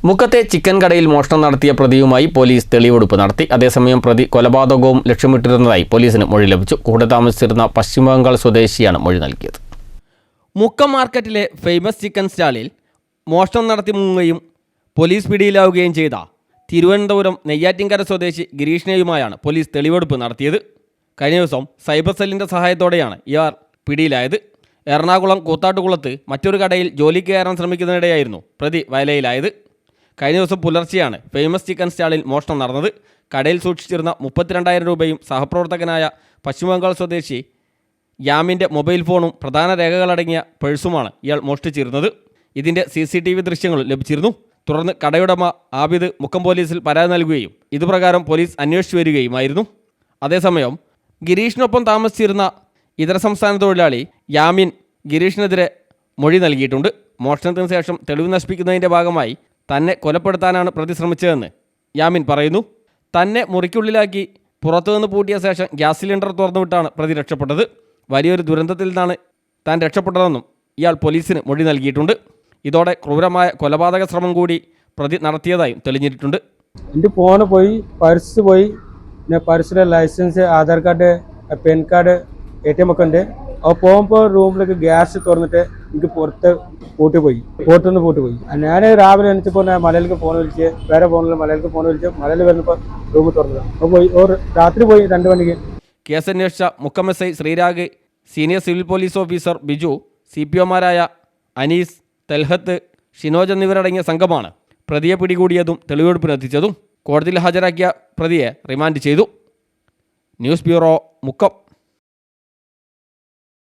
മുക്കത്തെ chicken കടയിൽ മോഷണം നടത്തിയ പ്രതിയുമായി പോലീസ് തെളിവെടുപ്പ് നടത്തി. അതേസമയം പ്രതി കൊലപാതകവും ലക്ഷ്യമിട്ടിരുന്നതായി പോലീസിന് മൊഴി ലഭിച്ചു. കൂടെ താമസിച്ചിരുന്ന പശ്ചിമബംഗാൾ സ്വദേശിയാണ് മൊഴി നൽകിയത്. മുക്കം മാർക്കറ്റിലെ ഫേമസ് ചിക്കൻ സ്റ്റാളിൽ മോഷണം നടത്തി മുങ്ങുകയും പോലീസ് പിടിയിലാവുകയും ചെയ്ത തിരുവനന്തപുരം നെയ്യാറ്റിൻകര സ്വദേശി ഗിരീഷിനെയുമായാണ് പോലീസ് തെളിവെടുപ്പ് നടത്തിയത്. കഴിഞ്ഞ ദിവസം സൈബർ സെല്ലിൻ്റെ സഹായത്തോടെയാണ് ഇയാൾ പിടിയിലായത്. എറണാകുളം കൂത്താട്ടുകുളത്ത് മറ്റൊരു കടയിൽ ജോലിക്ക് കയറാൻ ശ്രമിക്കുന്നതിനിടെയായിരുന്നു പ്രതി വലയിലായത്. കഴിഞ്ഞ ദിവസം പുലർച്ചെയാണ് ഫേമസ് ചിക്കൻ സ്റ്റാളിൽ മോഷണം നടന്നത്. കടയിൽ സൂക്ഷിച്ചിരുന്ന 32,000 രൂപയും സഹപ്രവർത്തകനായ പശ്ചിമബംഗാൾ സ്വദേശി യാമിൻ്റെ മൊബൈൽ ഫോണും പ്രധാന രേഖകളടങ്ങിയ പേഴ്സുമാണ് ഇയാൾ മോഷ്ടിച്ചിരുന്നത്. ഇതിൻ്റെ CCTV ദൃശ്യങ്ങൾ ലഭിച്ചിരുന്നു. തുടർന്ന് കടയുടമ ആബിദ് മുക്കം പോലീസിൽ പരാതി നൽകുകയും ഇതുപ്രകാരം പോലീസ് അന്വേഷിച്ചു വരികയുമായിരുന്നു. അതേസമയം ഗിരീഷിനൊപ്പം താമസിച്ചിരുന്ന ഇതര സംസ്ഥാന തൊഴിലാളി യാമിൻ ഗിരീഷിനെതിരെ മൊഴി നൽകിയിട്ടുണ്ട്. മോഷണത്തിന് ശേഷം തെളിവ് നശിപ്പിക്കുന്നതിൻ്റെ ഭാഗമായി തന്നെ കൊലപ്പെടുത്താനാണ് പ്രതി ശ്രമിച്ചതെന്ന് യാമിൻ പറയുന്നു. തന്നെ മുറിക്കുള്ളിലാക്കി പുറത്തുനിന്ന് പൂട്ടിയ ശേഷം ഗ്യാസ് സിലിണ്ടർ തുറന്നുവിട്ടാണ് പ്രതി രക്ഷപ്പെട്ടത്. വലിയൊരു ദുരന്തത്തിൽ നിന്നാണ് താൻ രക്ഷപ്പെട്ടതെന്നും ഇയാൾ പോലീസിന് മൊഴി നൽകിയിട്ടുണ്ട്. ഇതോടെ ക്രൂരമായ കൊലപാതക ശ്രമം കൂടി പ്രതി നടത്തിയതായും തെളിഞ്ഞിട്ടുണ്ട്. എൻ്റെ ഫോണ് പോയി, പർസ് പോയി, പിന്നെ പർസിലെ licence, Aadhaar card, PAN card, ATM ഒക്കെ ഉണ്ട്. അപ്പോൾ പോകുമ്പോൾ റൂമിലേക്ക് ഗ്യാസ് തുറന്നിട്ട് എനിക്ക് പുറത്ത് പൂട്ടിപ്പോയി. ഞാൻ രാവിലെ എണീച്ചപ്പോൾ മലയിലേക്ക് ഫോൺ വിളിച്ച്, വേറെ ഫോണിൽ മലയിലേക്ക് ഫോൺ വിളിച്ച്, മലയിൽ വരുന്നപ്പോൾ റൂമിൽ തുറന്നത്. അപ്പോൾ പോയി രാത്രി പോയി 2 മണിക്ക്. കേസന്വേഷിച്ച Mukkam SI Sreerag, senior civil police officer Biju, CPOമാരായ അനീസ്, തെൽഹത്ത്, ഷിനോജ് എന്നിവരടങ്ങിയ സംഘമാണ് പ്രതിയെ പിടികൂടിയതും തെളിവെടുപ്പിനെത്തിച്ചതും. കോടതിയിൽ ഹാജരാക്കിയ പ്രതിയെ റിമാൻഡ് ചെയ്തു. News bureau, Mukkam.